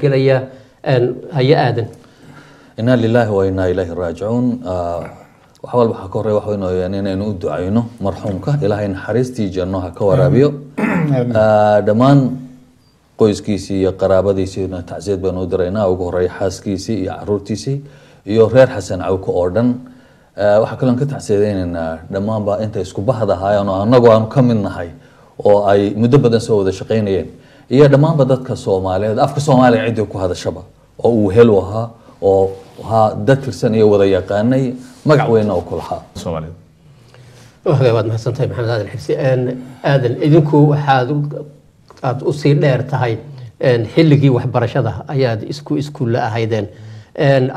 gelaya haya aadan inna lillahi wa inna ilayhi raaji'uun waxa walba waxa ka horeeya waxa weyn inaynu u ducayno marxuumka ilaahay naxariistii janno ha ka waraabiyo dhamaan qoyskiisii iyo qaraabadiisii tacsiid baan u diraynaa ugu horeeya xaaskiisii iyo caruurtiisii iyo reer xasan cawka oo dhan waxa kale ka tacsiideynaa dhamaan ba inta isku bahda haayeen oo anagu aanu ka mid nahay oo ay muddo badan soo wada shaqeynayeen iyo dhamaan ba dadka Soomaaliyeed afka Soomaaliga cid ku hadashaba oo uu helo ahaa oo dad tirsan iyo wada yaqaanay magac weyn oo ku lahaa Soomaaliyeed waad mahadsantahay maxamed aadan xirsi aadan idinku waxaad aad u sii dheer tahay xilligii waxbarashada ayaad iskuul ahaydeen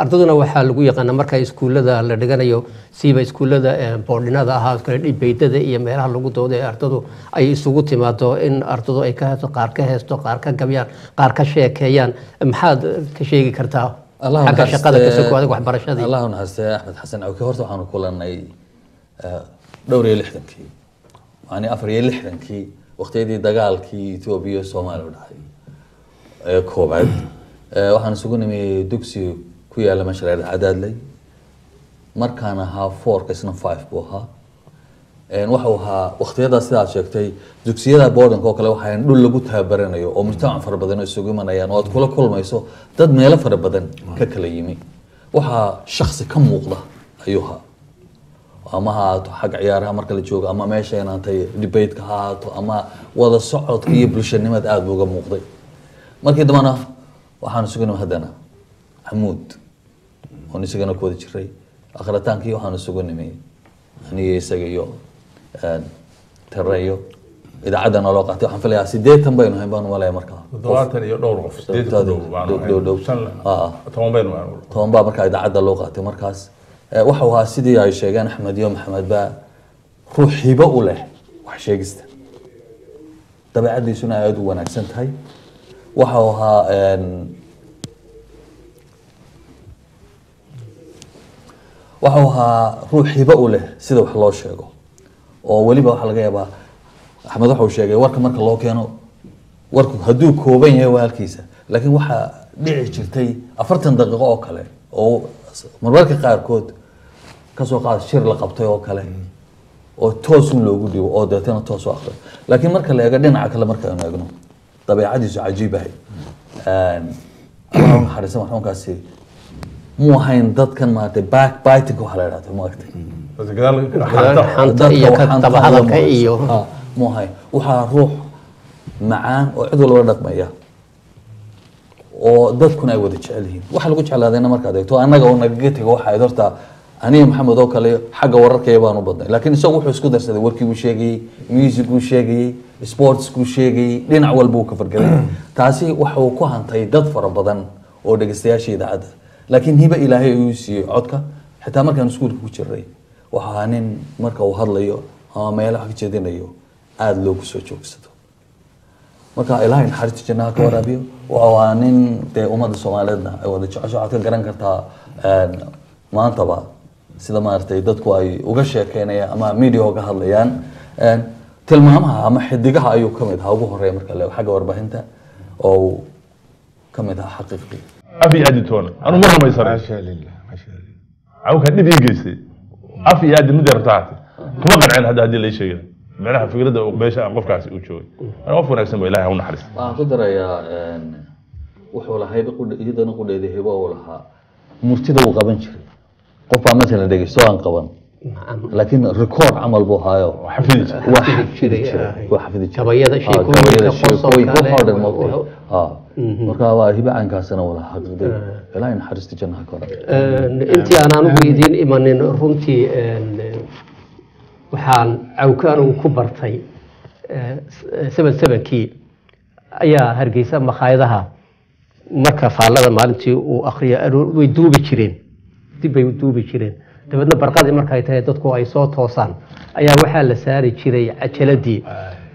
ardaduna waxaa lagu yaqaan marka iskuulada la dhiganayo siiba iskuulada boardinada ahaa kale dhibaydada iyo meelaha lagu dooday ardadu ay isugu timaado in ardadu ay ka heesto qaar ka heesto qaar ka gabyaan qaar ka sheekeeyaan maxaad ka sheegi kartaa xagga shaqada ka soo kooday waxbarashada Allahu naxariisto Axmed Xasan Cawke horta waxaan kulanay dhowr iyo 60kii yani 64kii waqtiyadii dagaalkii Itoobiya Soomaaliya dhacay koobaad waxaan isugu nimay dugsi ku yaala mashaariicda Cadaadley markaan ahaa 4 isna 5 buu ahaa waxa uu ahaa waqtiyada sidaas sheegtay dugsiyada boarding oo kale waxaan dhul lagu tababaranayo oo mujtamac fara badan isugu imanayaan oo aad kula kulmayso dad meelo fara badan ka kala yimi waxa shakhsi ka muuqda ayuha ama xaq ciyaaraha marka la joogo ama meesha inaantay debate ka haato ama wada socodka iyo bulshanimada aad uga muuqday markii dambana waxaan isugu nimay hadana Xamuud oo isagana ku wada jiray akhritaanki waxaan isugu nimay aniga isaga iyo tarayo idaacadana loo qaatay waxaan filayaa 80 baynu hayn baan walaay markaa 70 iyo dhowr qof 80 toban baa markaa idaacada loo qaatay markaas waxa uu ahaa sidii ay sheegaan Axmed iyo Maxamed ba ruuxiba u leh wax sheegista dabeecadiisuna aad u wanaagsan tahay waxa uu ahaa ruuxiba u leh sida wax loo sheego oo waliba waxa laga yaabaa Axmed waxa uu sheegay warka marka loo keeno warku haduu kooban yahay walkiisa laakiin waxa dhici jirtay 40 daqiiqo oo kale oo mararka qaarkood ka soo qaad shir la qabtay oo kale oo toos loogu dhigo oo dadana toos u akhriyo laakiin marka la eego dhinaca kale marka aan eegno dabeecadiisu cajiib ah Allahu naxariiso marxuumkaasi muu ahayn dadkan maartay backbiting waxa la yiraahdo maartay xanta iyo ka tabahadalka iyo muu ahayn waxa ruux macaan oo cid walba dhaqmaya oo dadkuna ay wada jecel yihiin waxa lagu jeclaadayna marka adeegto anaga oo naga tago waxa ay horta aniga Maxamed oo kale xagga wararka baan u badnay laakiin isagu wuxuu isku darsaday warkii uu sheegay music uu sheegay sports uu sheegay dhinac walba uu ka fargalay taasi waxa uu ku hantay dad fara badan oo dhageystayaasha idaacada laakiin hiba ilaahay uu siiyay codka xitaa markaan iskuulka ku jiray waxa nin marka uu hadlayo ama meelaha ka jeedinayo aad loo ku soo joogsado marka ilaahay naxariista jannaha ka waraabiyo waa nin de ummadda Soomaaliyeedna ay wada jecesho aad ka garan kartaa maanta ba sida maartay dadku ay uga sheekeynayaan ama media uga hadlayaan tilmaamaha ama xidigaha ayuu kamid ahaa ugu horeeyay marka la xagga warbaahinta oo kamid ah xaqiiqi afi aditoona anu ma rumaysan maasha Allah awka dib iigeysay afi aad mid yartaat kuma qancin hadii la sheegay meelaha fikrada meesha qofkaasi uu joogay ana qof wanaagsan ba Ilaahay u naxariis waxaan ku darayaa wuxuu lahayd iyadana qudheeday hebo oo lahaa murtida uu qaban jiray qof baa mesela dhageysto aan qaban laakiin record amal buu haayo xafid kabayada sheekooyinka marka waa hibaankaasna wala xaqiiqda Ilaahay naxariista jannaha ka waraabiyo intii aan ugu idin imanin runtii waxaan Cawkaan ku bartay 77kii ayaa Hargeysa makhaayadaha marka faallada maalintii uu akhriyo way duubi jireen dib bay u duubi jireen dabadna barqadii markay tahay dadku ay soo toosaan ayaa waxa la saari jiray cajaladii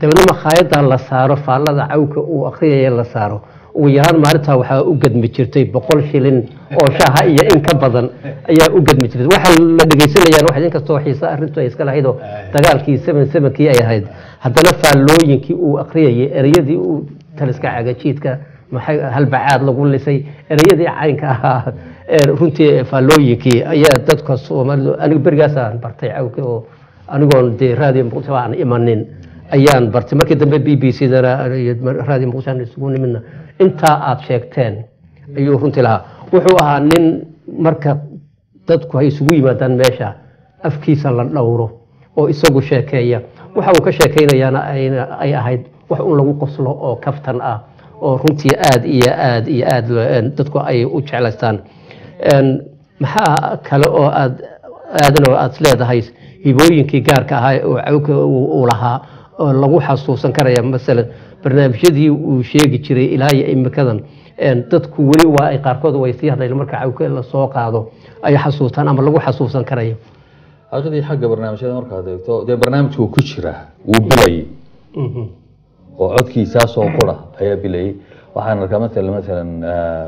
dabadna makhaayada la saaro faallada Cawka uu akhriyay la saaro ugu yaraan maalinta waxa u gadmi jirtay 100 shilin oo shaaha iyo in ka badan ayaa u gadmi jirtay waxa la dhageysanayaan waxa in kastoo xiisa arintu ay iska lahayd dagaalkii 77kii ay ahayd haddana faallooyinkii uu akhriyay ereyadii uu taliska cagajiidka maxay halbacaad lagu lisay erayadii caynka ahaa runtii faallooyinkii ayaa dadka Soomaalidu aniga berigaasaan bartay cawka oo anigoon dee raadiyo Muqdisho aan imanin ayaan bartay markii dambe BBC dara raadiyo Muqdisho aan isugu nimidna inta aad sheegteen ayuu runtii lahaa wuxuu ahaa nin marka dadku ay isugu yimaadaan meesha afkiisa la dhowro oo isagu sheekeeya waxa uu ka sheekeynayaana ay ahayd wax uu lagu qoslo oo kaftan ah oo runtii aad iyo aad dadku ay u jeclaystaan maxaa kale oo aadana aad leedahay hibooyinkii gaarka ahaa oo cawka uu lahaa oo lagu xasuusan karaya mesela barnaamijyadii uu sheegi jiray ilaa iyo imikadan dadku weli waa ay qaarkood way sii hadlayaan marka cawka la soo qaado ay xasuustaan ama lagu xasuusan karayo aqdii xagga barnaamijyada marka aad eegto dee barnaamijku ku jira wuu bilay oo codkiisa soo qora ayaa bilay waxaan arkaa maalan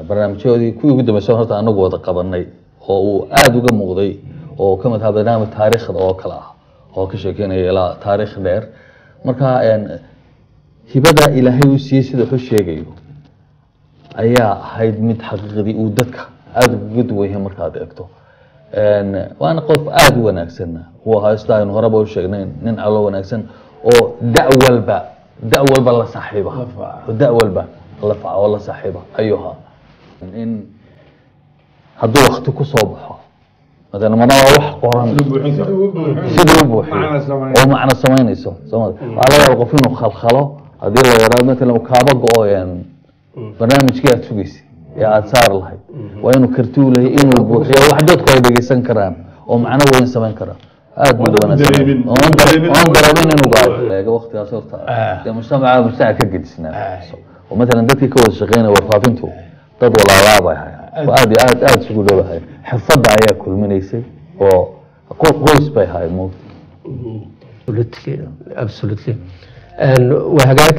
barnaamijyadii kuwii ugu dambeysay horta anagu wada qabanay oo uu aad uga muuqday oo ka mid ah barnaamij taariikhda oo kale ah oo ka sheekeynaya ilaa taariikh dheer marka hibada ilaahay uu siiyey sida uu sheegayo ayaa ahayd mid xaqiiqdii uu dadka aad uga duwan yahay marka aad eegto waana qof aad u wanaagsan oo haysta in horeba u sheegnay nin calo wanaagsan oo da'walba la saaxiiba da'walba la faaco la saaxiiba ayuha in hadduu waqti ku soo baxo مثلا ما wax qoran sidoo buuxiyo oo macna sameynayso Soomaaliya ala qof inuu khalkhalo hadii la yiraahdo مثلا kaaba go'oyan barnaamijkii aad sugaysi ee aad saar lahayd waa inuu kartuu leeyahay inuu buuxiyo wax dadku ay dhageysan karaan oo macna weyn sameyn karaan aad buu wanaagsan oo dareemin inuu gaaro waqtigaas horta ee mujtamaca ka gedisnaa oo مثلا dadkii ka wada shaqeynaya warfaafintu dad walaalaabay aad isugu dhawahay xirfadda ayaa kulminaysay oo qoys bay ahayd absolutely وهجاك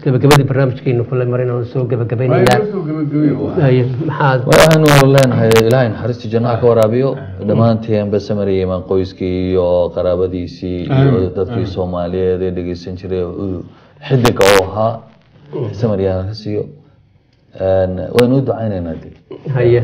gabagabadii barnaamijkeena kulay marina soo gabagabaynayaan waxaan leenahay ilaahay naxariista jannaha ka waraabiyo dhamaanteen basamariyay man qoyskii iyo qaraabadiisii iyo dadkii Soomaaliyeed ee dhageysan jiray xidiga oo ahaa samariyana ka siiyo وين ودعينا نادي هي